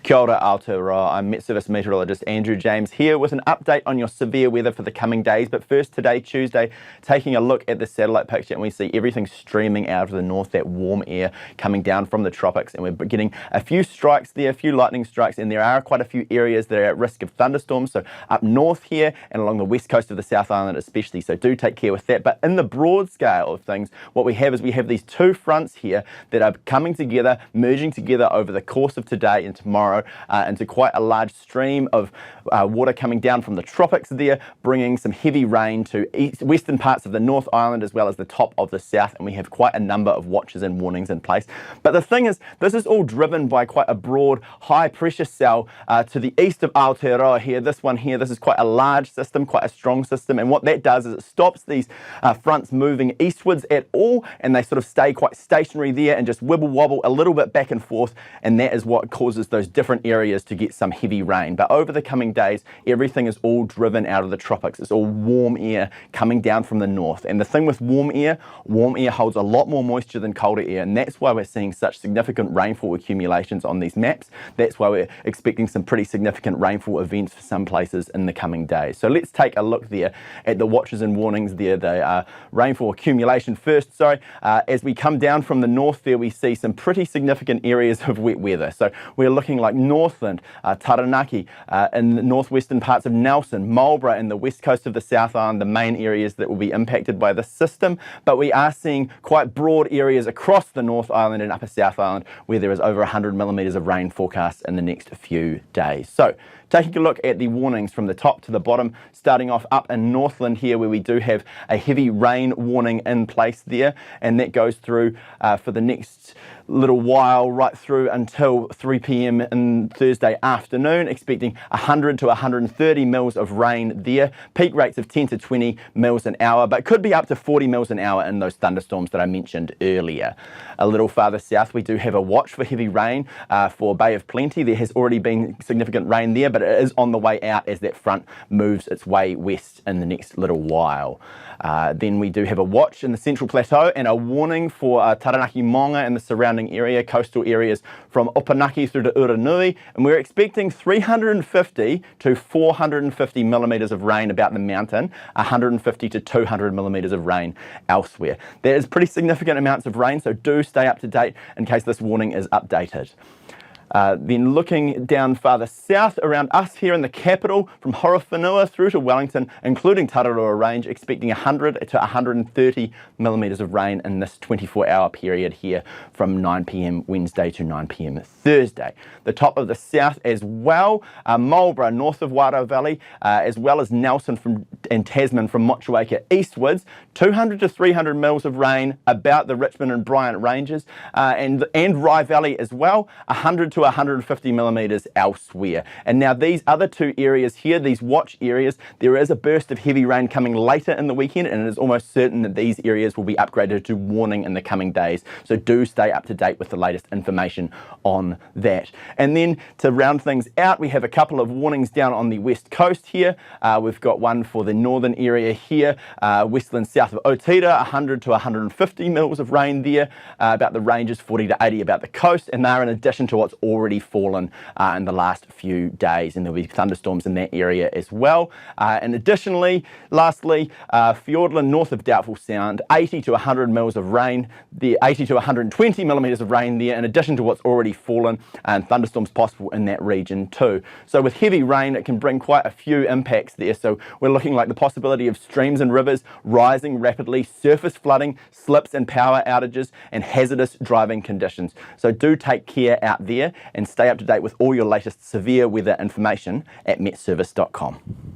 Kia ora Aotearoa, I'm Met Service meteorologist Andrew James here with an update on your severe weather for the coming days. But first today, Tuesday, taking a look at the satellite picture, and we see everything streaming out of the north, that warm air coming down from the tropics, and we're getting a few strikes there, a few lightning strikes, and there are quite a few areas that are at risk of thunderstorms, so up north here and along the west coast of the South Island especially, so do take care with that. But in the broad scale of things, what we have is we have these two fronts here that are coming together, merging together over the course of today and tomorrow into quite a large stream of water coming down from the tropics there, bringing some heavy rain to western parts of the North Island as well as the top of the south, and we have quite a number of watches and warnings in place. But the thing is, this is all driven by quite a broad high pressure cell to the east of Aotearoa here. This one here, this is quite a large system, quite a strong system, and what that does is it stops these fronts moving eastwards at all, and they sort of stay quite stationary there and just wibble wobble a little bit back and forth, and that is what causes those different areas to get some heavy rain. But over the coming days, everything is all driven out of the tropics. It's all warm air coming down from the north. And the thing with warm air holds a lot more moisture than colder air, and that's why we're seeing such significant rainfall accumulations on these maps. That's why we're expecting some pretty significant rainfall events for some places in the coming days. So let's take a look there at the watches and warnings there, the rainfall accumulation first. As we come down from the north there, we see some pretty significant areas of wet weather. So we're looking like Northland, Taranaki, in the northwestern parts of Nelson, Marlborough and the west coast of the South Island, the main areas that will be impacted by this system. But we are seeing quite broad areas across the North Island and Upper South Island where there is over 100 millimetres of rain forecast in the next few days. So taking a look at the warnings from the top to the bottom, starting off up in Northland here where we do have a heavy rain warning in place there, and that goes through for the next little while right through until 3 p.m. in Thursday afternoon, expecting 100 to 130 mils of rain there, peak rates of 10 to 20 mils an hour, but could be up to 40 mils an hour in those thunderstorms that I mentioned earlier. A little farther south, we do have a watch for heavy rain for Bay of Plenty. There has already been significant rain there, but it is on the way out as that front moves its way west in the next little while. Then we do have a watch in the Central Plateau and a warning for Taranaki Maunga and the surrounding area, coastal areas from Opunake through to Uranui, and we're expecting 350 to 450 millimetres of rain about the mountain, 150 to 200 millimetres of rain elsewhere. That is pretty significant amounts of rain, so do stay up to date in case this warning is updated. Then looking down farther south around us here in the capital, from Horowhenua through to Wellington, including Tararua Range, expecting 100 to 130 millimetres of rain in this 24-hour period here from 9 p.m. Wednesday to 9 p.m. Thursday. The top of the south as well, Marlborough north of Wairau Valley, as well as Nelson and Tasman from Motueka eastwards, 200 to 300 mils of rain about the Richmond and Bryant ranges, and Rye Valley as well, 100 to 150 millimetres elsewhere. And now these other two areas here, these watch areas, there is a burst of heavy rain coming later in the weekend, and it is almost certain that these areas will be upgraded to warning in the coming days. So do stay up to date with the latest information on that. And then to round things out, we have a couple of warnings down on the west coast here. We've got one for the northern area here, westland south of Otira, 100 to 150 mils of rain there, about the ranges 40 to 80 about the coast, and they're in addition to what's already fallen in the last few days, and there'll be thunderstorms in that area as well. And additionally, lastly, Fiordland north of Doubtful Sound, 80 to 100 mils of rain, the 80 to 120 millimetres of rain there, in addition to what's already fallen, and thunderstorms possible in that region too. So with heavy rain, it can bring quite a few impacts there. So we're looking like the possibility of streams and rivers rising rapidly, surface flooding, slips and power outages, and hazardous driving conditions. So do take care out there and stay up to date with all your latest severe weather information at metservice.com.